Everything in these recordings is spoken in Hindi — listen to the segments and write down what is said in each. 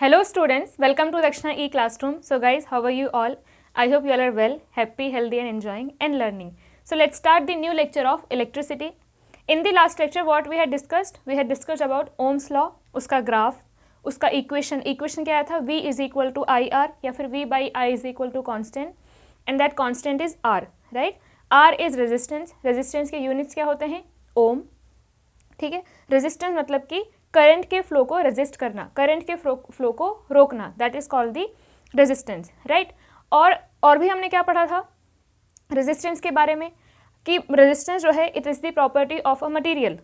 Hello students, welcome to Dakshina E-Classroom. So guys, how are you all? I hope you all are well, happy, healthy and enjoying and learning. So let's start the new lecture of electricity. In the last lecture what we had discussed? We had discussed about Ohm's law, उसका ग्राफ, उसका इक्वेशन क्या आया था? V is equal to IR या फिर V by I is equal to constant and that constant is R, right? R is resistance, resistance के units क्या होते हैं? ओम, ठीक है. रेजिस्टेंस मतलब कि करंट के फ्लो को रेजिस्ट करना, करंट के फ्लो को रोकना, that is called the resistance, right. और भी हमने क्या पढ़ा था रेजिस्टेंस के बारे में कि रेजिस्टेंस जो है it is the property of a material,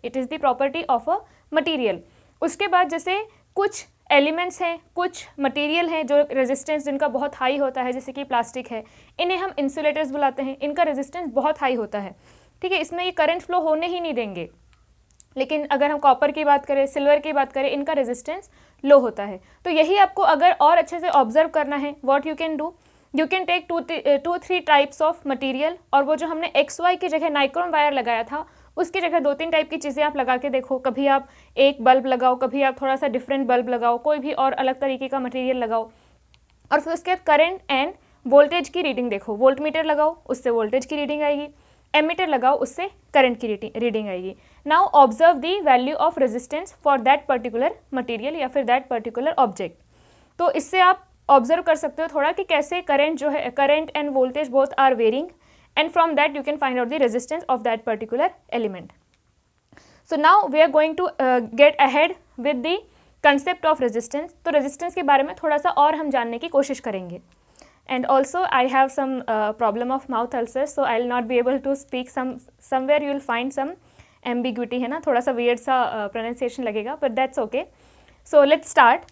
it is the property of a material. उसके बाद जैसे कुछ एलिमेंट्स हैं, कुछ मटेरियल हैं जो रेजिस्टेंस जिनका बहुत हाई होता है, जैसे कि प्लास्टिक है, इन्हें हम इंसुलेटर्स बुलाते हैं, इनका रेजिस्टेंस बहुत हाई होता है, ठीक है. इसमें ये करंट फ्लो होने ही नहीं देंगे. लेकिन अगर हम कॉपर की बात करें, सिल्वर की बात करें, इनका रेजिस्टेंस लो होता है. तो यही आपको अगर और अच्छे से ऑब्जर्व करना है, what you can do, you can take two three types of material और वो जो हमने एक्स वाई की जगह नाइक्रोम वायर लगाया था उसकी जगह 2-3 टाइप की चीज़ें आप लगा के देखो. कभी आप एक बल्ब लगाओ, कभी आप थोड़ा सा डिफरेंट बल्ब लगाओ, कोई भी और अलग तरीके का मटेरियल लगाओ और फिर उसके बाद करंट एंड वोल्टेज की रीडिंग देखो. वोल्ट मीटर लगाओ, उससे वोल्टेज की रीडिंग आएगी. एमीटर लगाओ, उससे करंट की रीडिंग आएगी. Now observe the value of resistance for that particular material या फिर दैट पर्टिकुलर ऑब्जेक्ट. तो इससे आप ऑब्जर्व कर सकते हो थोड़ा कि कैसे करंट जो है, current and voltage both are varying and from that you can find out the resistance of that particular element. So now we are going to get ahead with the concept of resistance. तो रेजिस्टेंस के बारे में थोड़ा सा और हम जानने की कोशिश करेंगे. And also I have some problem of mouth ulcer, so I'll not be able to speak. Somewhere you will find some ambiguity, है ना, थोड़ा सा weird सा pronunciation लगेगा, but that's okay. So let's start.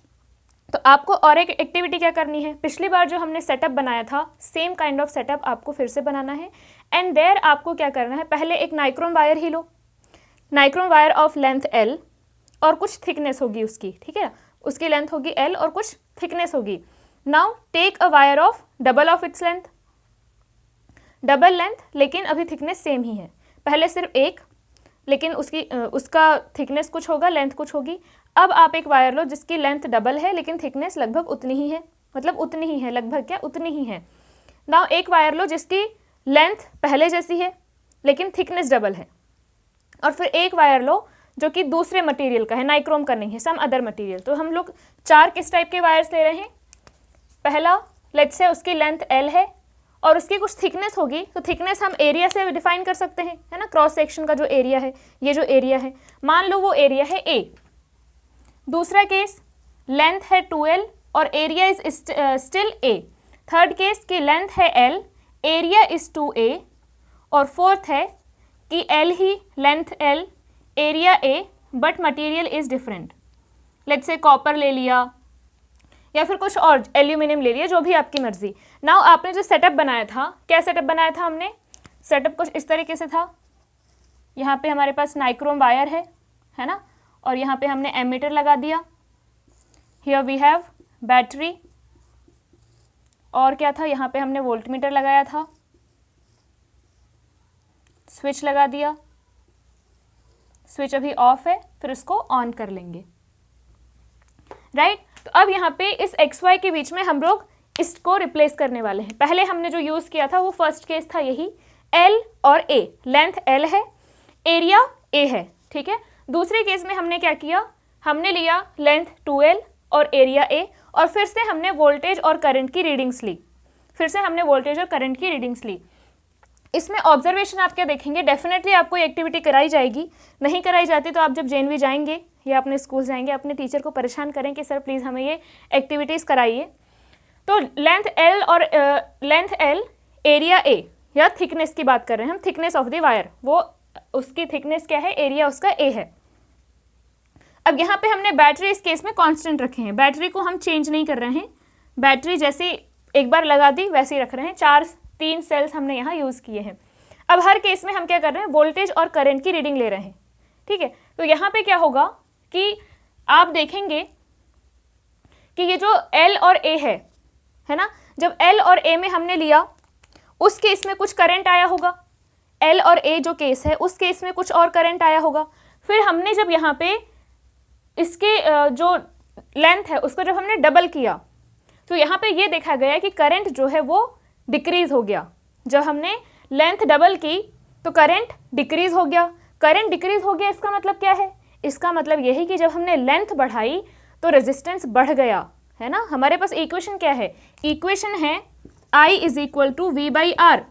तो आपको और एक एक्टिविटी क्या करनी है, पिछली बार जो हमने सेटअप बनाया था सेम काइंड ऑफ सेटअप आपको फिर से बनाना है. एंड देयर आपको क्या करना है, पहले एक nichrome wire he low, nichrome wire of length L और कुछ थिकनेस होगी उसकी, ठीक है, उसकी लेंथ होगी L और कुछ थिकनेस होगी. Now take a wire of double of its length, double length लेकिन अभी थिकनेस सेम ही है. पहले सिर्फ एक, लेकिन उसका थिकनेस कुछ होगा, लेंथ कुछ होगी. अब आप एक वायर लो जिसकी लेंथ डबल है लेकिन थिकनेस लगभग उतनी ही है, मतलब उतनी ही है, लगभग क्या उतनी ही है. नाउ एक वायर लो जिसकी लेंथ पहले जैसी है लेकिन थिकनेस डबल है. और फिर एक वायर लो जो कि दूसरे मटेरियल का है, नाइक्रोम का नहीं है, सम अदर मटेरियल. तो हम लोग 4 किस टाइप के वायर्स ले रहे हैं. पहला लेट्स से उसकी लेंथ L है और उसकी कुछ थिकनेस होगी, तो थिकनेस हम एरिया से डिफाइन कर सकते हैं, है ना, क्रॉस सेक्शन का जो एरिया है, ये जो एरिया है मान लो वो एरिया है A. दूसरा केस लेंथ है 2L और area is still A. Third case की लेंथ है L, एरिया इज 2A. और फोर्थ है कि L he, length L, area A but material is different. Let's say copper ले लिया या फिर कुछ और एल्यूमिनियम ले लिया, जो भी आपकी मर्जी. नाउ आपने जो सेटअप बनाया था, क्या सेटअप बनाया था हमने, सेटअप कुछ इस तरीके से था. यहाँ पे हमारे पास नाइक्रोम वायर है ना, और यहाँ पे हमने एमीटर लगा दिया. Here we have battery. और क्या था, यहाँ पे हमने वोल्ट मीटर लगाया था, स्विच लगा दिया. स्विच अभी ऑफ है, फिर इसको ऑन कर लेंगे, राइट. तो अब यहाँ पे इस एक्स वाई के बीच में हम लोग इसको रिप्लेस करने वाले हैं. पहले हमने जो यूज़ किया था वो फर्स्ट केस था यही, L और A. लेंथ L है, एरिया A है, ठीक है. दूसरे केस में हमने क्या किया, हमने लिया लेंथ 2L और एरिया A और फिर से हमने वोल्टेज और करंट की रीडिंग्स ली, फिर से हमने वोल्टेज और करंट की रीडिंग्स ली. इसमें ऑब्जर्वेशन आप क्या देखेंगे, डेफिनेटली आपको ये एक्टिविटी कराई जाएगी. नहीं कराई जाती तो आप जब JNV जाएंगे या अपने स्कूल जाएंगे, अपने टीचर को परेशान करें कि सर प्लीज़ हमें ये एक्टिविटीज़ कराइए. तो लेंथ L और लेंथ L, एरिया A या थिकनेस की बात कर रहे हैं हम, थिकनेस ऑफ द वायर, वो उसकी थिकनेस क्या है, एरिया उसका A है. अब यहाँ पे हमने बैटरी इस केस में कांस्टेंट रखे हैं, बैटरी को हम चेंज नहीं कर रहे हैं. बैटरी जैसी एक बार लगा दी वैसे ही रख रहे हैं. 3 सेल्स हमने यहाँ यूज़ किए हैं. अब हर केस में हम क्या कर रहे हैं, वोल्टेज और करंट की रीडिंग ले रहे हैं, ठीक है. तो यहाँ पे क्या होगा कि आप देखेंगे कि ये जो L और A है ना, जब L और A में हमने लिया उस केस में कुछ करंट आया होगा, L और A जो केस है उस केस में कुछ और करंट आया होगा. फिर हमने जब यहाँ पे इसके जो लेंथ है उसको जब हमने डबल किया तो यहाँ पे ये देखा गया कि करंट जो है वो डिक्रीज हो गया। जब हमने लेंथ डबल की तो करंट डिक्रीज हो गया। करंट डिक्रीज हो गया इसका मतलब क्या है? इसका मतलब यही कि जब हमने लेंथ बढ़ाई तो रेजिस्टेंस बढ़ गया, है ना। हमारे पास इक्वेशन क्या है? इक्वेशन है I is equal to V by R.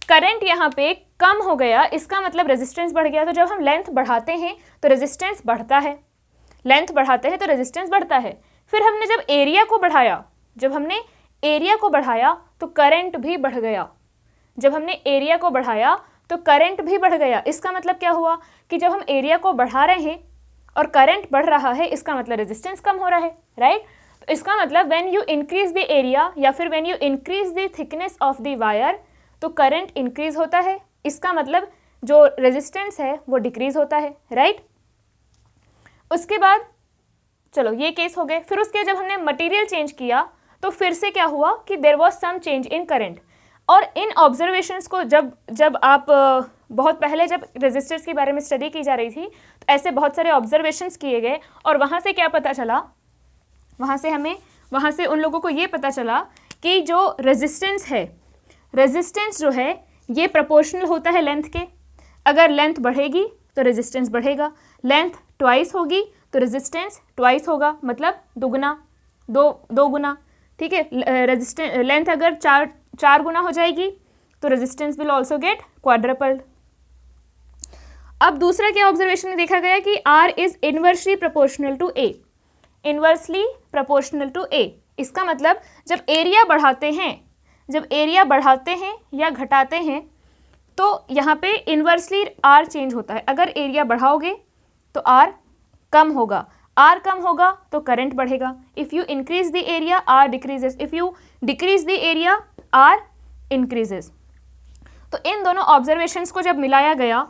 Current यहाँ पे कम हो गया, इसका मतलब रेजिस्टेंस बढ़ गया। तो जब हम लेंथ बढ़ाते हैं तो रेजिस्टेंस बढ़ता है, लेंथ बढ़ाते हैं तो रेजिस्टेंस बढ़ता है। फिर हमने जब एरिया को बढ़ाया, जब हमने एरिया को बढ़ाया तो करंट भी बढ़ गया। जब हमने एरिया को बढ़ाया तो करंट भी बढ़ गया। इसका मतलब क्या हुआ कि जब हम एरिया को बढ़ा रहे हैं और करंट बढ़ रहा है, इसका मतलब रेजिस्टेंस कम हो रहा है, राइट। तो इसका मतलब when you increase the area या फिर when you increase the thickness of the wire तो करंट इंक्रीज होता है। इसका मतलब जो रेजिस्टेंस है वो डिक्रीज होता है, राइट। उसके बाद चलो ये केस हो गए। फिर उसके जब हमने मटेरियल चेंज किया तो फिर से क्या हुआ कि there was some change in current. और इन ऑब्जर्वेशंस को जब आप बहुत पहले जब रेजिस्टर्स के बारे में स्टडी की जा रही थी तो ऐसे बहुत सारे ऑब्जर्वेशंस किए गए और वहाँ से क्या पता चला, वहाँ से उन लोगों को ये पता चला कि जो रेजिस्टेंस है, रेजिस्टेंस जो है ये प्रोपोर्शनल होता है लेंथ के। अगर लेंथ बढ़ेगी तो रेजिस्टेंस बढ़ेगा, लेंथ ट्वाइस होगी तो रेजिस्टेंस ट्वाइस होगा, मतलब दुगना, दो गुना, ठीक है। रेजिस्टेंस लेंथ अगर चार गुना हो जाएगी तो resistance will also get quadrupled. अब दूसरा क्या ऑब्जर्वेशन में देखा गया कि R is inversely proportional to A, inversely proportional to A। इसका मतलब जब एरिया बढ़ाते हैं या घटाते हैं तो यहाँ पे इनवर्सली R चेंज होता है। अगर एरिया बढ़ाओगे तो R कम होगा, R कम होगा तो करंट बढ़ेगा। If you increase the area R decreases, if you decrease the area R increases. तो इन दोनों ऑब्जर्वेशंस को जब मिलाया गया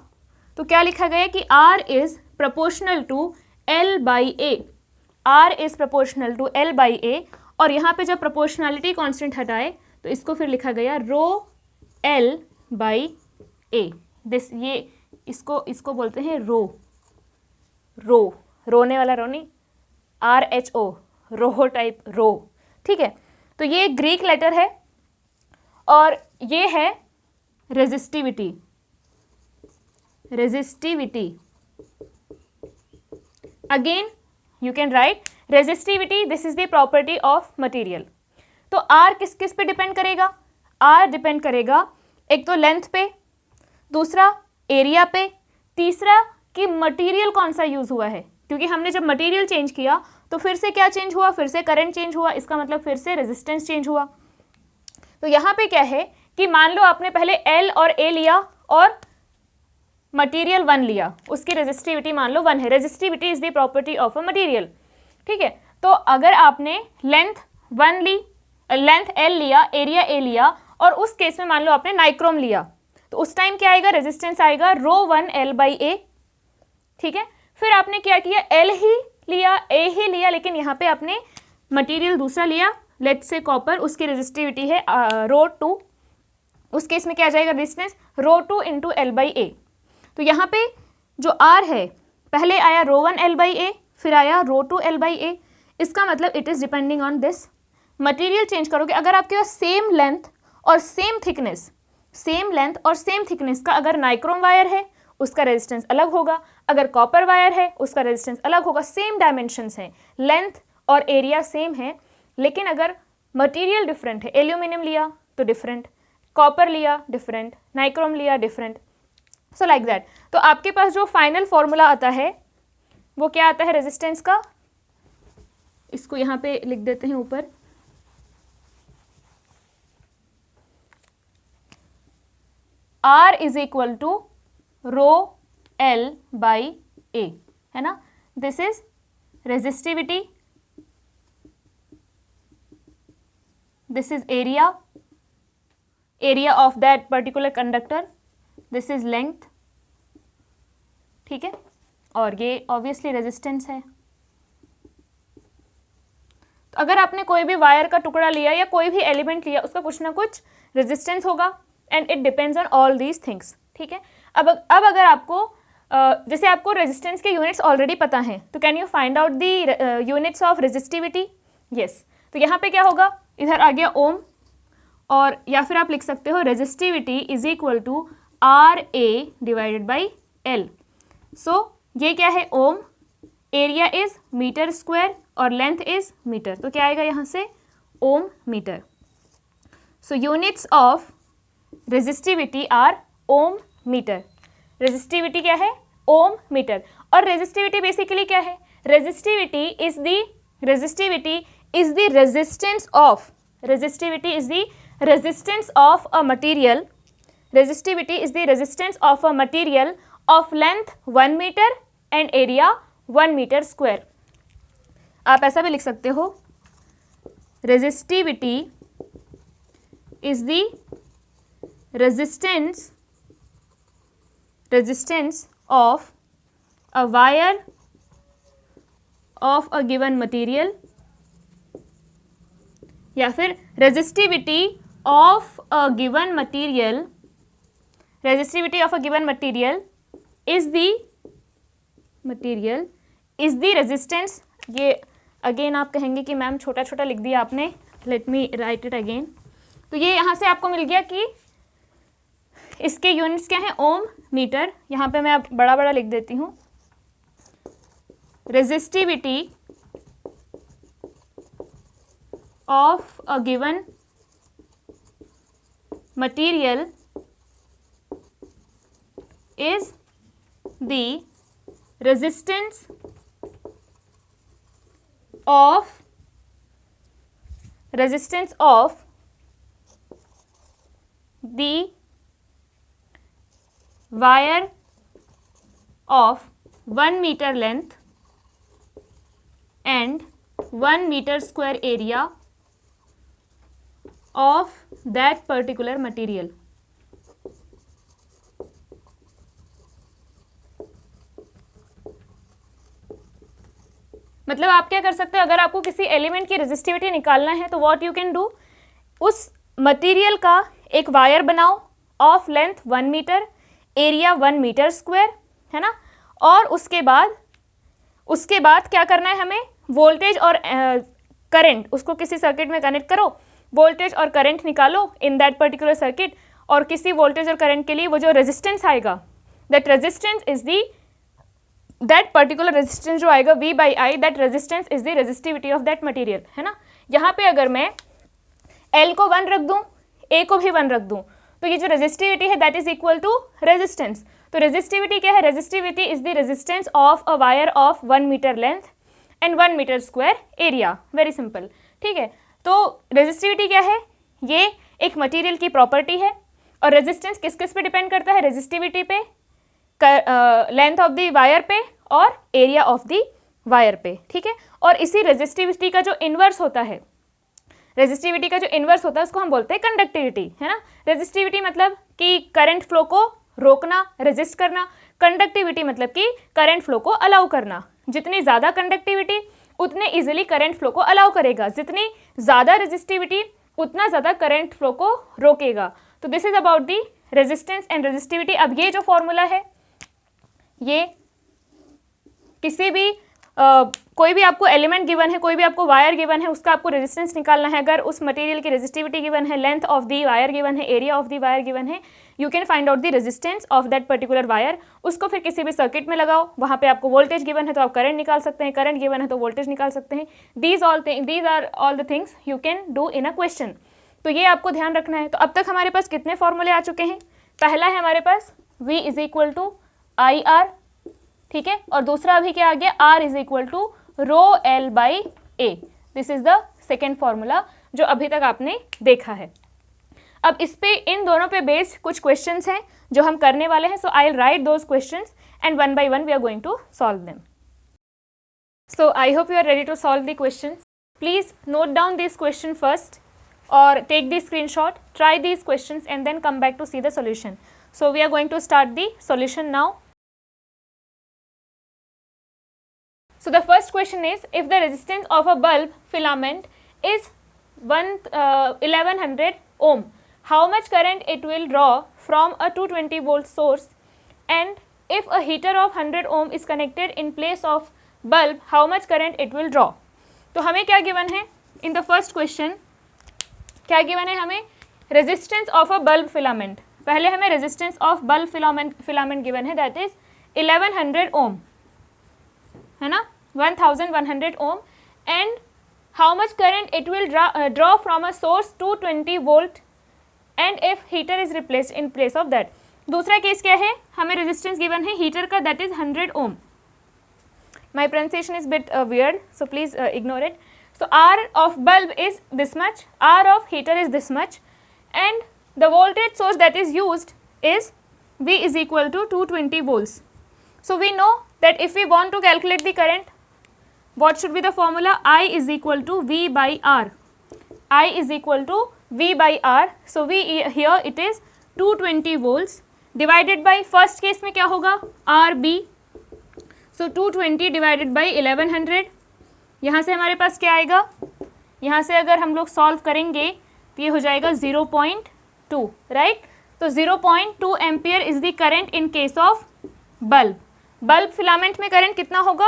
तो क्या लिखा गया कि R is proportional to L by A, R is proportional to L by A। और यहाँ पे जब प्रोपोर्शनलिटी कांस्टेंट हटाए तो इसको फिर लिखा गया रो L बाई A। दिस ये इसको बोलते हैं रोने वाला रो नहीं, RHO, रोहो टाइप रो, ठीक है। तो ये ग्रीक लेटर है और ये है resistivity. Again you can write resistivity, this is the property of material. तो R किस किस पे डिपेंड करेगा? R डिपेंड करेगा एक तो लेंथ पे, दूसरा एरिया पे, तीसरा कि मटेरियल कौन सा यूज हुआ है, क्योंकि हमने जब मटेरियल चेंज किया तो फिर से क्या चेंज हुआ, फिर से करंट चेंज हुआ, इसका मतलब फिर से रेजिस्टेंस चेंज हुआ। तो यहाँ पे क्या है कि मान लो आपने पहले L और A लिया और मटेरियल 1 लिया, उसकी रेजिस्टिविटी मान लो 1 है। Resistivity is the property of a material, ठीक है। तो अगर आपने लेंथ L लिया, एरिया A लिया और उस केस में मान लो आपने नाइक्रोम लिया तो उस टाइम क्या आएगा, रेजिस्टेंस आएगा रो 1 L बाई A, ठीक है। फिर आपने क्या किया, L ही लिया, A ही लिया, लेकिन यहाँ पे आपने मटेरियल दूसरा लिया, लेट्स से कॉपर, उसकी रेजिस्टिविटी है रो 2, उस केस में क्या आ जाएगा resistance rho 2 into L by A। तो यहाँ पे जो R है पहले आया रो 1 L बाई A, फिर आया रो 2 L बाई A। इसका मतलब it is depending on this. Material change करोगे, अगर आपके पास सेम लेंथ और सेम थिकनेस का अगर नाइक्रोम वायर है उसका रेजिस्टेंस अलग होगा, अगर कॉपर वायर है उसका रेजिस्टेंस अलग होगा। सेम डायमेंशंस हैं, लेंथ और एरिया सेम है, लेकिन अगर मटेरियल डिफरेंट है, एल्यूमिनियम लिया तो डिफरेंट, कॉपर लिया डिफरेंट, नाइक्रोम लिया डिफरेंट, सो लाइक दैट। तो आपके पास जो फाइनल फॉर्मूला आता है वो क्या आता है रेजिस्टेंस का, इसको यहाँ पे लिख देते हैं ऊपर, R is equal to rho L by A, है ना। This is resistivity, this is area of that particular conductor, this is length, ठीक है, और ये ऑब्वियसली रेजिस्टेंस है। तो अगर आपने कोई भी वायर का टुकड़ा लिया या कोई भी एलिमेंट लिया उसका कुछ ना कुछ रेजिस्टेंस होगा and it depends on all these things, ठीक है। अब अगर आपको जैसे आपको रेजिस्टेंस के यूनिट्स ऑलरेडी पता हैं, तो can you find out the units of resistivity? Yes, तो यहाँ पे क्या होगा, इधर आ गया ओम, और या फिर आप लिख सकते हो resistivity is equal to R A divided by L. So ये क्या है, ohm, area is metre square और लेंथ इज मीटर, तो क्या आएगा यहाँ से, ohm metre. So units of resistivity are ohm metre. Resistivity क्या है, ओम मीटर. और रेजिस्टिविटी बेसिकली क्या है, resistivity is the resistance of, resistivity is the resistance of a material, resistivity is the resistance of a material of length 1 meter and area 1 meter square. आप ऐसा भी लिख सकते हो, resistivity is the resistance of a wire of a given material, या फिर resistivity of a given material, resistivity of a given material is the resistance. ये अगेन आप कहेंगे कि मैम छोटा छोटा लिख दिया आपने, let me right it again. तो ये यहाँ से आपको मिल गया कि इसके यूनिट्स क्या हैं, ओम मीटर. यहाँ पे मैं अब बड़ा बड़ा लिख देती हूँ, resistivity of a given material is the resistance of the wire of 1 meter length and 1 meter square area of that particular material. मतलब आप क्या कर सकते हो, अगर आपको किसी एलिमेंट की रेजिस्टिविटी निकालना है तो व्हाट यू कैन डू, उस मटेरियल का एक वायर बनाओ of length 1 metre, area 1 metre square, है ना. और उसके बाद क्या करना है हमें, वोल्टेज और करंट, उसको किसी सर्किट में कनेक्ट करो, वोल्टेज और करंट निकालो इन दैट पर्टिकुलर सर्किट, और किसी वोल्टेज और करंट के लिए वो जो रेजिस्टेंस आएगा, that resistance is that particular resistance जो आएगा V by I, that resistance is the resistivity of that material, है ना. यहाँ पे अगर मैं L को 1 रख दूँ, A को भी 1 रख दूँ, तो ये जो रेजिस्टिविटी है that is equal to resistance. तो रेजिस्टिविटी क्या है, resistivity is the resistance of a wire of 1 metre length and 1 metre square area. Very simple, ठीक है. तो रेजिस्टिविटी क्या है, ये एक मटेरियल की प्रॉपर्टी है, और रेजिस्टेंस किस किस पे डिपेंड करता है, रेजिस्टिविटी पे, लेंथ ऑफ द वायर पे और एरिया ऑफ द वायर पे, ठीक है. और इसी रेजिस्टिविटी का जो इन्वर्स होता है, उसको हम बोलते हैं कंडक्टिविटी, है ना. रेजिस्टिविटी मतलब कि करंट फ्लो को रोकना, रेजिस्ट करना. कंडक्टिविटी मतलब कि करंट फ्लो को अलाउ करना. जितनी ज़्यादा कंडक्टिविटी उतने इजीली करंट फ्लो को अलाउ करेगा, जितनी ज़्यादा रेजिस्टिविटी उतना ज़्यादा करंट फ्लो को रोकेगा. तो this is about the resistance and resistivity. अब ये जो फॉर्मूला है, ये किसी भी कोई भी आपको एलिमेंट गिवन है, कोई भी आपको वायर गिवन है, उसका आपको रेजिस्टेंस निकालना है. अगर उस मटेरियल की रेजिस्टिविटी गिवन है, length of the wire given है, area of the wire given है, you can find out the resistance of that particular wire. उसको फिर किसी भी सर्किट में लगाओ, वहाँ पे आपको वोल्टेज गिवन है तो आप करंट निकाल सकते हैं, करंट गिवन है तो वोल्टेज निकाल सकते हैं. These are all the things you can do in a question. तो ये आपको ध्यान रखना है. तो अब तक हमारे पास कितने फॉर्मूले आ चुके हैं. पहला है हमारे पास V is equal to I R, ठीक है. और दूसरा अभी क्या आ गया, R is equal to rho L by A. This is the second formula जो अभी तक आपने देखा है. अब इस पे, इन दोनों पे बेस्ड कुछ क्वेश्चंस हैं जो हम करने वाले हैं. So I will write those questions and one by one we are going to solve them. So I hope you are ready to solve the questions. Please note down this question first or take the screenshot, try these questions and then come back to see the solution. So we are going to start the solution now. So the first question is, if the resistance of a bulb filament is 1100 ohm, how much current it will draw from a 220 volt source and if a heater of 100 ohm is connected in place of bulb, how much current it will draw? तो हमें क्या गिवन है इन द फर्स्ट क्वेश्चन, क्या गिवन है हमें? Resistance of a bulb filament. पहले हमें resistance of bulb filament given है, दैट इज 1100 ओम, है ना, 1100 ohm. And how much current it will draw from a source 220 volt and if heater is replaced in place of that. दूसरा केस क्या है, हमें रेजिस्टेंस गिवन है हीटर का, that is 100 ohm. My pronunciation is bit weird, so please ignore it. So R of bulb is this much, R of heater is this much, and the voltage source that is used is V is equal to 220 volts. So we know that if we want to calculate the current, what should be the formula? I is equal to V by R. I is equal to V by R. So V here it is 220 volts divided by first case में क्या होगा? RB. So 220 divided by 1100. यहाँ से हमारे पास क्या आएगा? यहाँ से अगर हम लोग सॉल्व करेंगे तो ये हो जाएगा 0.2, राइट. तो 0.2 ampere is the current in case of bulb. Bulb filament में करंट कितना होगा?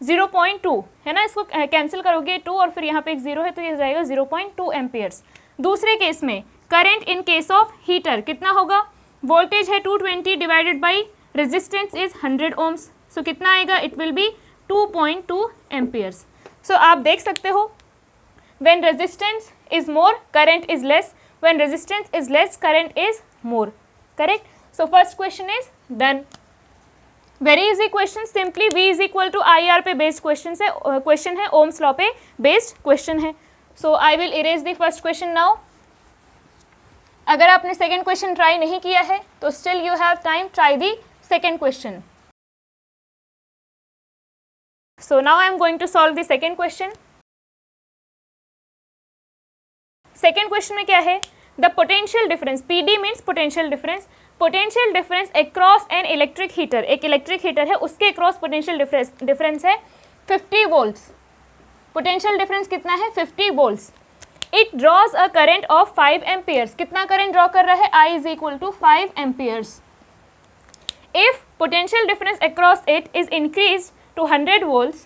0.2, है ना. इसको कैंसिल करोगे 2 और फिर यहाँ पे एक 0 है तो ये हो जाएगा 0.2 एम्पियर्स. दूसरे केस में current in case of heater कितना होगा? वोल्टेज है 220 divided by resistance is 100 ohms. So कितना आएगा? It will be 2.2 amperes. So आप देख सकते हो, when resistance is more current is less, when resistance is less current is more. Correct. So first question is done. Very easy question, simply V is equal to IR पे बेस्ड क्वेश्चन है, ओम्स लॉ पे बेस्ड क्वेश्चन है. So I will erase the first question now. अगर आपने सेकेंड क्वेश्चन ट्राई नहीं किया है तो still you have time, try the second question. So now I am going to solve the second question. Second question में क्या है? The potential difference, PD means potential difference. Potential difference across an electric heater. एक इलेक्ट्रिक हीटर है, उसके across potential difference है 50 volts. Potential difference कितना है? 50 volts. It draws a current of 5 amperes. कितना करंट ड्रॉ कर रहा है? I is equal to 5 amperes. If potential difference across it is increased to 100 volts,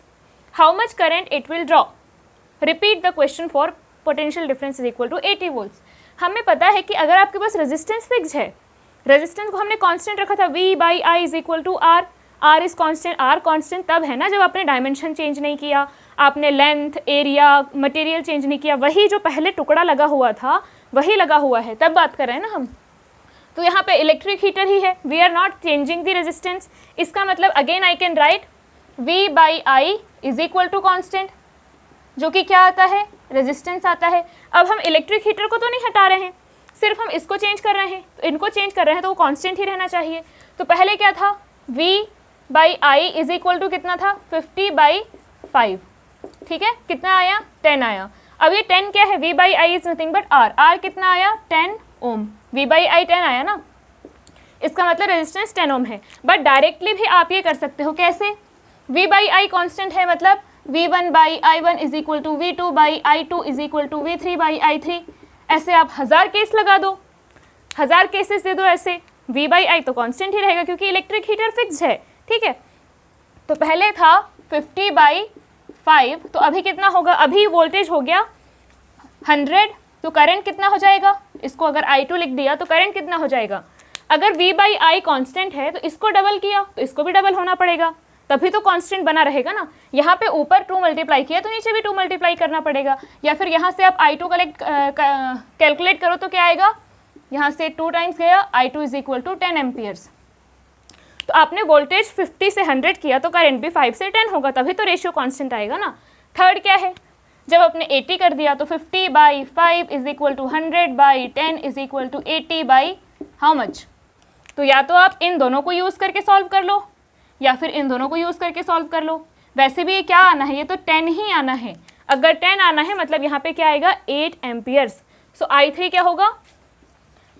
how much current it will draw? Repeat the question for potential difference is equal to 80 volts. हमें पता है कि अगर आपके पास रेजिस्टेंस फिक्स है, रेजिस्टेंस को हमने कांस्टेंट रखा था, V by I is equal to R. R is constant, R constant तब है ना जब आपने डायमेंशन चेंज नहीं किया, आपने लेंथ, एरिया, मटेरियल चेंज नहीं किया, वही जो पहले टुकड़ा लगा हुआ था वही लगा हुआ है, तब बात कर रहे हैं ना हम. तो यहाँ पे इलेक्ट्रिक हीटर ही है, we are not changing the resistance. इसका मतलब again I can write V by I is equal to constant, जो कि क्या आता है? रेजिस्टेंस आता है. अब हम इलेक्ट्रिक हीटर को तो नहीं हटा रहे हैं, सिर्फ हम इसको चेंज कर रहे हैं, तो इनको चेंज कर रहे हैं तो वो कॉन्स्टेंट ही रहना चाहिए. तो पहले क्या था? V by I is equal to कितना था? 50 by 5. ठीक है, कितना आया? 10 आया. अब ये 10 क्या है? V by I is nothing but R. R कितना आया? 10 ओम. V by I 10 आया ना, इसका मतलब रेजिस्टेंस 10 ओम है. बट डायरेक्टली भी आप ये कर सकते हो, कैसे? V by I कांस्टेंट है, मतलब V1 by I1 is equal to V2 by I2 is equal to V3 by I3. ऐसे आप 1000 केस लगा दो, 1000 केसेस दे दो ऐसे. V by I तो कांस्टेंट ही रहेगा क्योंकि इलेक्ट्रिक हीटर फिक्स्ड है. ठीक है, तो पहले था 50 by 5, तो अभी कितना होगा? अभी वोल्टेज हो गया 100, तो करंट कितना हो जाएगा? इसको अगर I2 लिख दिया तो करंट कितना हो जाएगा? अगर V by I कांस्टेंट है तो इसको डबल किया तो इसको भी डबल होना पड़ेगा, तभी तो कांस्टेंट बना रहेगा ना. यहाँ पे ऊपर 2 मल्टीप्लाई किया तो नीचे भी 2 मल्टीप्लाई करना पड़ेगा. या फिर यहाँ से आप I2 कैलकुलेट करो तो क्या आएगा? यहाँ से 2 टाइम्स गया, I2 is equal to 10 amperes. तो आपने वोल्टेज 50 से 100 किया तो करंट भी 5 से 10 होगा, तभी तो रेशियो कांस्टेंट आएगा ना. थर्ड क्या है? जब आपने 80 कर दिया तो 50 by 5 is equal to 100 by 10 is equal to 80 by how much? तो या तो आप इन दोनों को यूज़ करके सॉल्व कर लो या फिर इन दोनों को यूज़ करके सॉल्व कर लो. वैसे भी ये क्या आना है? ये तो 10 ही आना है. अगर 10 आना है मतलब यहाँ पे क्या आएगा? 8 एम्पियर्स. सो I3 क्या होगा?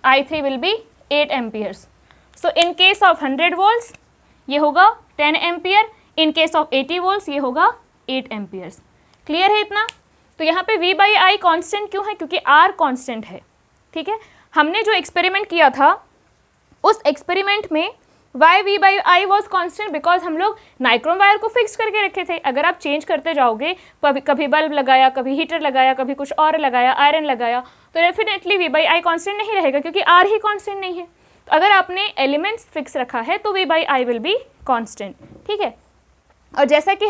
I3 will be 8 amperes. So in case of 100 volts ये होगा 10 ampere, in case of 80 volts ये होगा 8 एम्पियर्स. क्लियर है इतना? तो यहाँ पे V by I कांस्टेंट क्यों है? क्योंकि R कांस्टेंट है. ठीक है, हमने जो एक्सपेरिमेंट किया था उस एक्सपेरिमेंट में why V by I was constant because हम लोग नाइक्रोम वायर को फिक्स करके रखे थे। अगर आप चेंज करते जाओगे, कभी बल्ब लगाया, कभी हीटर लगाया, कभी कुछ और लगाया, आयरन लगाया, तो definitely V by I constant नहीं रहेगा क्योंकि आर ही कॉन्स्टेंट नहीं है। तो अगर आपने एलिमेंट्स फिक्स रखा है तो V by I will be constant, ठीक है। और जैसा कि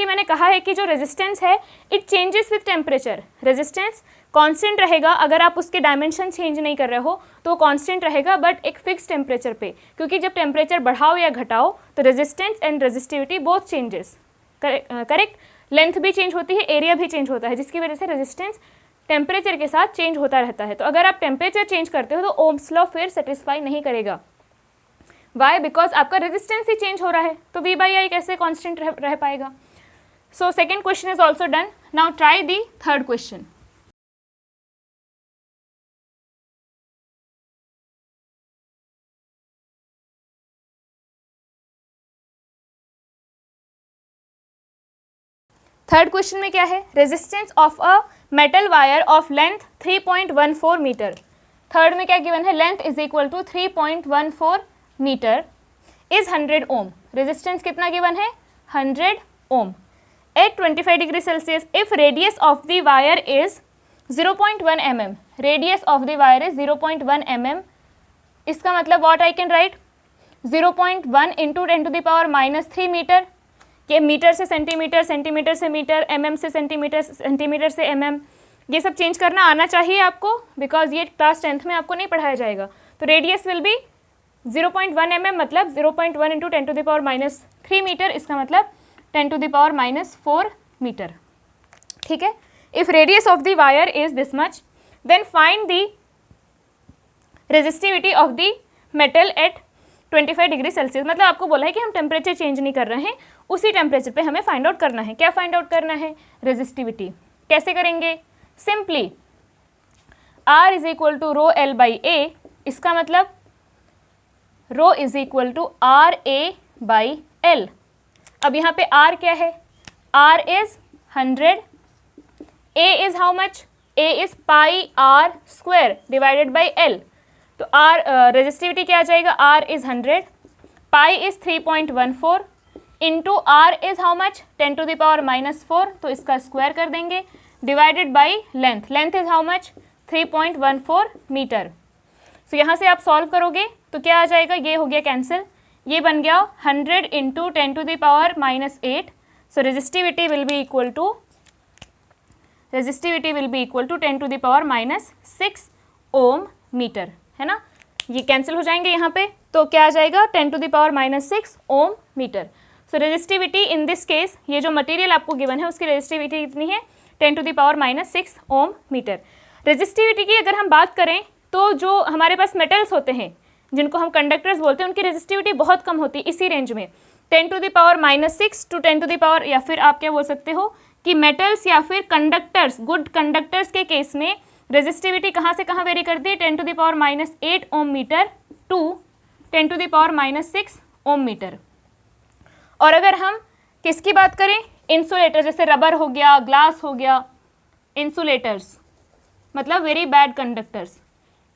मैंने कहा है कि जो रेजिस्टेंस है it changes with temperature. Resistance constant रहेगा, अगर आप उसके डायमेंशन चेंज नहीं कर रहे हो तो कांस्टेंट रहेगा, बट एक फिक्स टेम्परेचर पे, क्योंकि जब टेम्परेचर बढ़ाओ या घटाओ तो resistance and resistivity both changes, correct. Length भी चेंज होती है, एरिया भी चेंज होता है, जिसकी वजह से रेजिस्टेंस टेम्परेचर के साथ चेंज होता रहता है। तो अगर आप टेम्परेचर चेंज करते हो तो ओम्स लॉ फिर सेटिस्फाई नहीं करेगा। वाई? बिकॉज आपका रेजिस्टेंस ही चेंज हो रहा है, तो वी बाई आई कैसे कांस्टेंट रह पाएगा। So second question is also done. Now try the third question. Third question में क्या है? Resistance of a metal wire of length 3.14 metre. Third में क्या गिवन है? Length is equal to 3.14 metre is 100 ohm. Resistance कितना गिवन है? 100 ohm at 25 degree Celsius. If radius of the wire is 0.1 mm, radius of the wire is 0.1 mm, इसका मतलब what I can write? 0.1 into 10⁻³ metre. ये मीटर से सेंटीमीटर, सेंटीमीटर से मीटर, mm से सेंटीमीटर, सेंटीमीटर से mm, ये सब चेंज करना आना चाहिए आपको, बिकॉज ये क्लास 10th में आपको नहीं पढ़ाया जाएगा। तो रेडियस विल बी 0.1 mm, मतलब 0.1 इंटू 10⁻³ मीटर, इसका मतलब 10⁻⁴ मीटर, ठीक है। If radius of the wire is this much, then find the resistivity of the metal at 25 degree Celsius. मतलब आपको बोला है कि हम टेम्परेचर चेंज नहीं कर रहे हैं, उसी टेम्परेचर पे हमें फाइंड आउट करना है। क्या फाइंड आउट करना है? रेजिस्टिविटी। कैसे करेंगे? Simply R is equal to rho L by A, इसका मतलब रो is equal to RA by L। अब यहाँ पे R क्या है? R is 100, A is how much? A is pi R square divided by L। तो R रेजिस्टिविटी क्या आ जाएगा? R is 100, pi is 3.14 into R is how much? 10⁻⁴, तो इसका स्क्वायर कर देंगे, divided by length. Length is how much? 3.14 metre. सो यहाँ से आप सॉल्व करोगे तो क्या आ जाएगा? ये हो गया कैंसिल, ये बन गया 100 into 10⁻⁸। So resistivity will be equal to 10⁻⁶ ohm metre, है ना। ये कैंसिल हो जाएंगे यहाँ पे, तो क्या आ जाएगा? 10⁻⁶ ohm metre. So resistivity in this case, ये जो मटेरियल आपको गिवन है उसकी रेजिस्टिविटी कितनी है? 10⁻�6 ओम मीटर। रेजिस्टिविटी की अगर हम बात करें तो जो हमारे पास मेटल्स होते हैं जिनको हम कंडक्टर्स बोलते हैं, उनकी रेजिस्टिविटी बहुत कम होती है, इसी रेंज में 10⁻�6 टू 10⁻, या फिर आप क्या बोल सकते हो कि मेटल्स या फिर कंडक्टर्स, गुड कंडक्टर्स के केस में रेजिस्टिविटी कहाँ से कहाँ वेरी करती है? 10⁻⁸ ओम मीटर टू 10⁻�6 ओम मीटर। और अगर हम किसकी बात करें? इंसुलेटर, जैसे रबर हो गया, ग्लास हो गया, इंसुलेटर्स मतलब वेरी बैड कंडक्टर्स,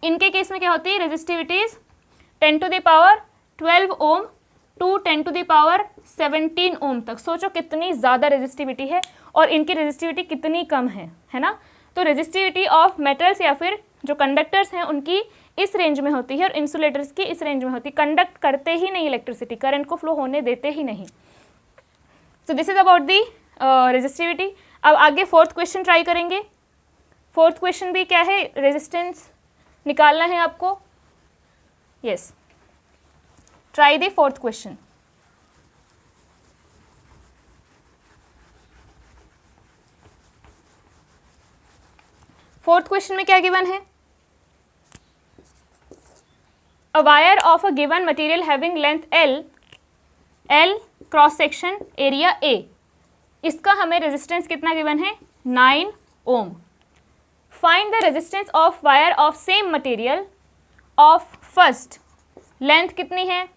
इनके केस में क्या होती है? रेजिस्टिविटीज 10⁻12 ओम टू 10⁻17 ओम तक। सोचो कितनी ज़्यादा रेजिस्टिविटी है और इनकी रेजिस्टिविटी कितनी कम है ना। तो रेजिस्टिविटी ऑफ मेटल्स या फिर जो कंडक्टर्स हैं उनकी इस रेंज में होती है और इंसुलेटर्स की इस रेंज में होती है। कंडक्ट करते ही नहीं इलेक्ट्रिसिटी, करंट को फ्लो होने देते ही नहीं। So this is about the resistivity. अब आगे फोर्थ क्वेश्चन ट्राई करेंगे। फोर्थ क्वेश्चन भी क्या है? रेजिस्टेंस निकालना है आपको। Yes, try the fourth question. Fourth question में क्या गिवन है? A wire of a given material having length L, cross section area A, इसका हमें रेजिस्टेंस कितना गिवन है? 9 ohm. Find the resistance of wire of same material of first, length कितनी है?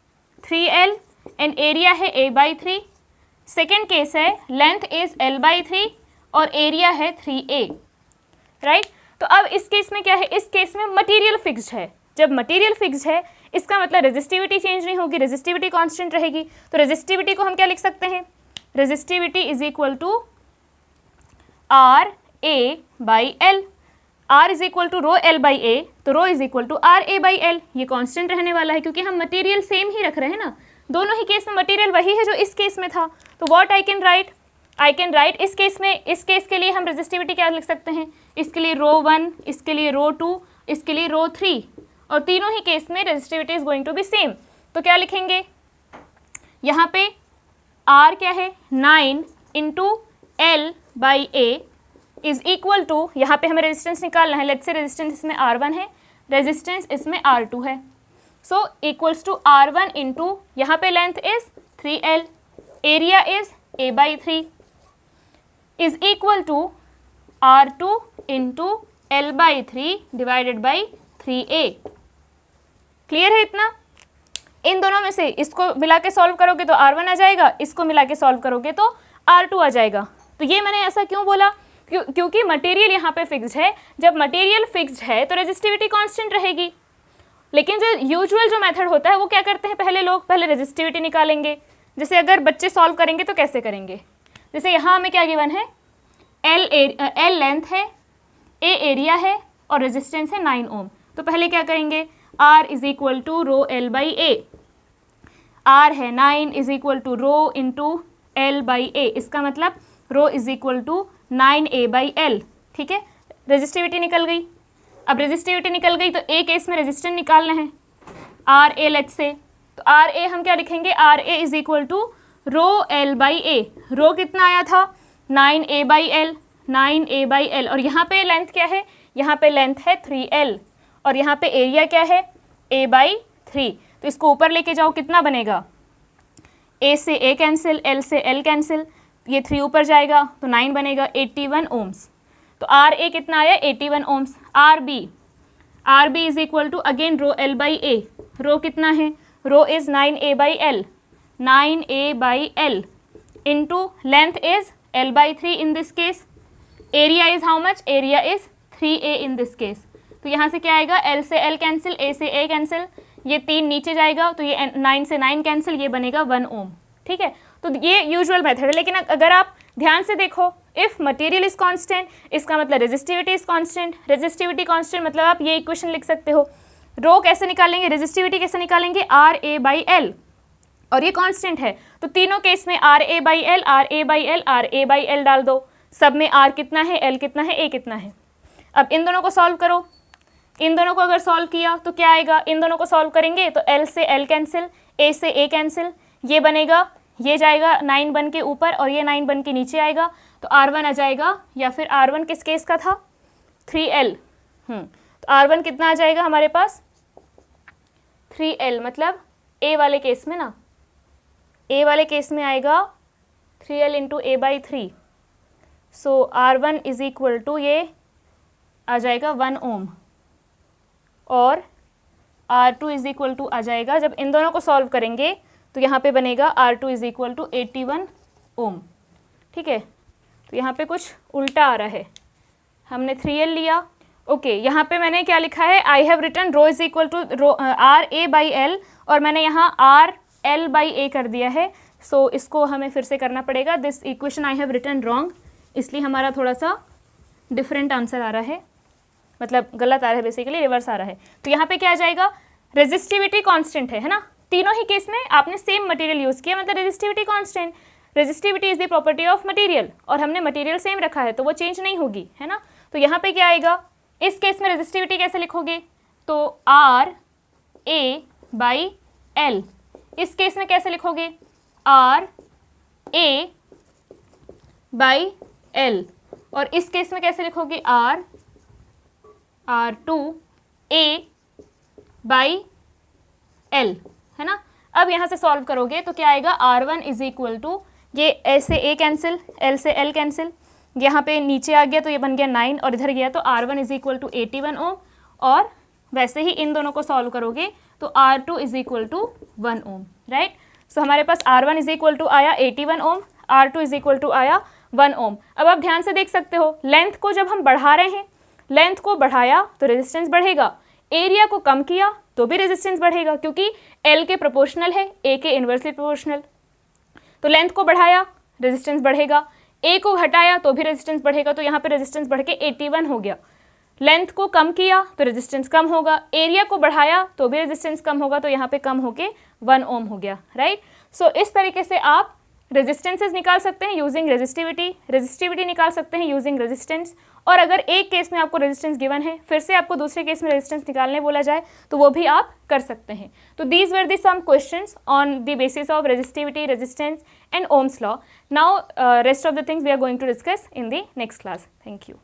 3L एंड एरिया है A/3। सेकेंड केस है लेंथ इज L/3 और एरिया है 3A, राइट। तो अब इस केस में क्या है? इस केस में मटेरियल फिक्स्ड है। जब मटेरियल फिक्स्ड है इसका मतलब रेजिस्टिविटी चेंज नहीं होगी, रेजिस्टिविटी कांस्टेंट रहेगी। तो रेजिस्टिविटी को हम क्या लिख सकते हैं, resistivity is equal to R A by L. R is equal to rho L by A, तो rho is equal to R A by L. ये कांस्टेंट रहने वाला है क्योंकि हम मटेरियल सेम ही रख रहे हैं ना, दोनों ही केस में मटेरियल वही है जो इस केस में था। तो व्हाट आई कैन राइट इस केस में, इस केस के लिए हम रेजिस्टिविटी क्या लिख सकते हैं, इसके लिए रो 1, इसके लिए रो 2, इसके लिए रो 3, और तीनों ही केस में resistivity is going to be same. तो क्या लिखेंगे यहाँ पे, R क्या है 9 into L by A is equal to, यहाँ पे हमें रेजिस्टेंस निकालना है, लेट्स से रेजिस्टेंस इसमें R1 है, रेजिस्टेंस इसमें R2 है, सो इक्वल्स टू R1 इंटू यहाँ पे length is 3L, area is A by 3 is equal to R2 into L by 3 divided by 3A। Clear है इतना? इन दोनों में से इसको मिला के सॉल्व करोगे तो R1 आ जाएगा, इसको मिला के सॉल्व करोगे तो R2 आ जाएगा। तो ये मैंने ऐसा क्यों बोला, क्योंकि मटेरियल यहाँ पे फिक्स्ड है। जब मटेरियल फिक्स्ड है तो रेजिस्टिविटी कांस्टेंट रहेगी, लेकिन जो यूजुअल जो मेथड होता है वो क्या करते हैं, पहले रेजिस्टिविटी निकालेंगे। जैसे अगर बच्चे सॉल्व करेंगे तो कैसे करेंगे, जैसे यहाँ हमें क्या गिवन है, एल लेंथ है, ए एरिया है और रेजिस्टेंस है 9 ओम। तो पहले क्या करेंगे, R is equal to rho L by A, R है 9 is equal to rho into L by A, इसका मतलब रो is equal to 9A by L. ठीक है, रेजिस्टिविटी निकल गई। अब रेजिस्टिविटी निकल गई तो ए केस में रेजिस्टेंस निकालना है, आर ए लेट्स से, तो आर ए हम क्या लिखेंगे, R A is equal to rho L by A. Rho कितना आया था 9A by L, 9A by L, और यहाँ पे लेंथ क्या है, यहाँ पे लेंथ है 3L, और यहाँ पे एरिया क्या है A बाई 3। तो इसको ऊपर लेके जाओ, कितना बनेगा, A से A कैंसिल, L से L कैंसिल, ये 3 ऊपर जाएगा तो 9 बनेगा, 81 ओम्स। तो आर ए कितना आया 81 ohms. R B is equal to again rho L by A, rho कितना है, rho is 9A by L, 9A by L into length is L by 3 in this case, area is how much, area is 3A in this case. तो यहाँ से क्या आएगा, L से L कैंसिल, A से A कैंसिल, ये 3 नीचे जाएगा तो ये 9 से 9 कैंसिल, ये बनेगा 1 ओम। ठीक है, तो ये यूजुअल मेथड है। लेकिन अगर आप ध्यान से देखो, इफ मटेरियल इज कांस्टेंट, इसका मतलब resistivity is constant, resistivity constant मतलब आप ये इक्वेशन लिख सकते हो, रो कैसे निकालेंगे, रेजिस्टिविटी कैसे निकालेंगे, आर ए बाई एल, और ये कांस्टेंट है तो तीनों केस में R A by L, R A by L, R A by L डाल दो, सब में आर कितना है, एल कितना है, ए कितना है। अब इन दोनों को सॉल्व करो, इन दोनों को अगर सॉल्व किया तो क्या आएगा, इन दोनों को सॉल्व करेंगे तो एल से एल कैंसिल, ए से ए कैंसिल, ये बनेगा, ये जाएगा 9 बन के ऊपर और ये 9 बन के नीचे आएगा, तो R1 आ जाएगा, या फिर R1 किस केस का था 3L। तो R1 कितना आ जाएगा हमारे पास 3L, मतलब A वाले केस में ना, A वाले केस में आएगा 3L into A by 3। So R1 is equal to ये आ जाएगा 1 ओम, और R2 इज इक्वल टू आ जाएगा, जब इन दोनों को सॉल्व करेंगे तो यहाँ पे बनेगा R2 इज इक्वल टू 81 ओम। ठीक है, तो यहाँ पे कुछ उल्टा आ रहा है, हमने 3L लिया, ओके यहाँ पे मैंने क्या लिखा है, I have written rho is equal to rho R A by L, और मैंने यहाँ आर एल बाई ए कर दिया है। सो इसको हमें फिर से करना पड़ेगा, this equation I have written wrong, इसलिए हमारा थोड़ा सा डिफरेंट आंसर आ रहा है, मतलब गलत आ रहा है, बेसिकली रिवर्स आ रहा है। तो यहाँ पे क्या आ जाएगा, रेजिस्टिविटी कांस्टेंट है ना, तीनों ही केस में आपने सेम मटेरियल यूज़ किया, मतलब resistivity constant, resistivity is the property of material, और हमने मटेरियल सेम रखा है तो वो चेंज नहीं होगी, है ना। तो यहाँ पे क्या आएगा, इस केस में रेजिस्टिविटी कैसे लिखोगे, तो आर ए बाई एल, इस केस में कैसे लिखोगे, आर ए बाई एल, और इस केस में कैसे लिखोगे, R2 ए बाई एल, है ना। अब यहाँ से सॉल्व करोगे तो क्या आएगा, R1 इज इक्वल टू, ये ए से ए कैंसिल, एल से एल कैंसिल, यहाँ पे नीचे आ गया तो ये बन गया 9, और इधर गया तो R1 इज इक्वल टू 81 ओम, और वैसे ही इन दोनों को सॉल्व करोगे तो R2 is equal to 1 ohm, right. So हमारे पास R1 इज इक्वल टू आया 81 ओम, R2 इज इक्वल टू आया 1 ओम। अब आप ध्यान से देख सकते हो, लेंथ को जब हम बढ़ा रहे हैं, लेंथ को बढ़ाया तो रेजिस्टेंस बढ़ेगा, एरिया को कम किया तो भी रेजिस्टेंस बढ़ेगा, क्योंकि L के प्रोपोर्शनल है, A के इन्वर्सली प्रोपोर्शनल। तो लेंथ को बढ़ाया, रेजिस्टेंस बढ़ेगा, A को हटाया तो भी रेजिस्टेंस बढ़ेगा, तो यहाँ पे रेजिस्टेंस बढ़ के 81 हो गया। लेंथ को कम किया तो रेजिस्टेंस कम होगा, एरिया को बढ़ाया तो भी रेजिस्टेंस कम होगा, तो यहाँ पे कम होके 1 ओम हो गया, राइट। सो इस तरीके से आप रेजिस्टेंसेस निकाल सकते हैं यूजिंग रेजिस्टिविटी, रेजिस्टिविटी निकाल सकते हैं यूजिंग रेजिस्टेंस, और अगर एक केस में आपको रेजिस्टेंस गिवन है, फिर से आपको दूसरे केस में रेजिस्टेंस निकालने बोला जाए तो वो भी आप कर सकते हैं। तो these were the some questions on the basis of resistivity, resistance and Ohm's law. Now rest of the things we are going to discuss in the next class. Thank you.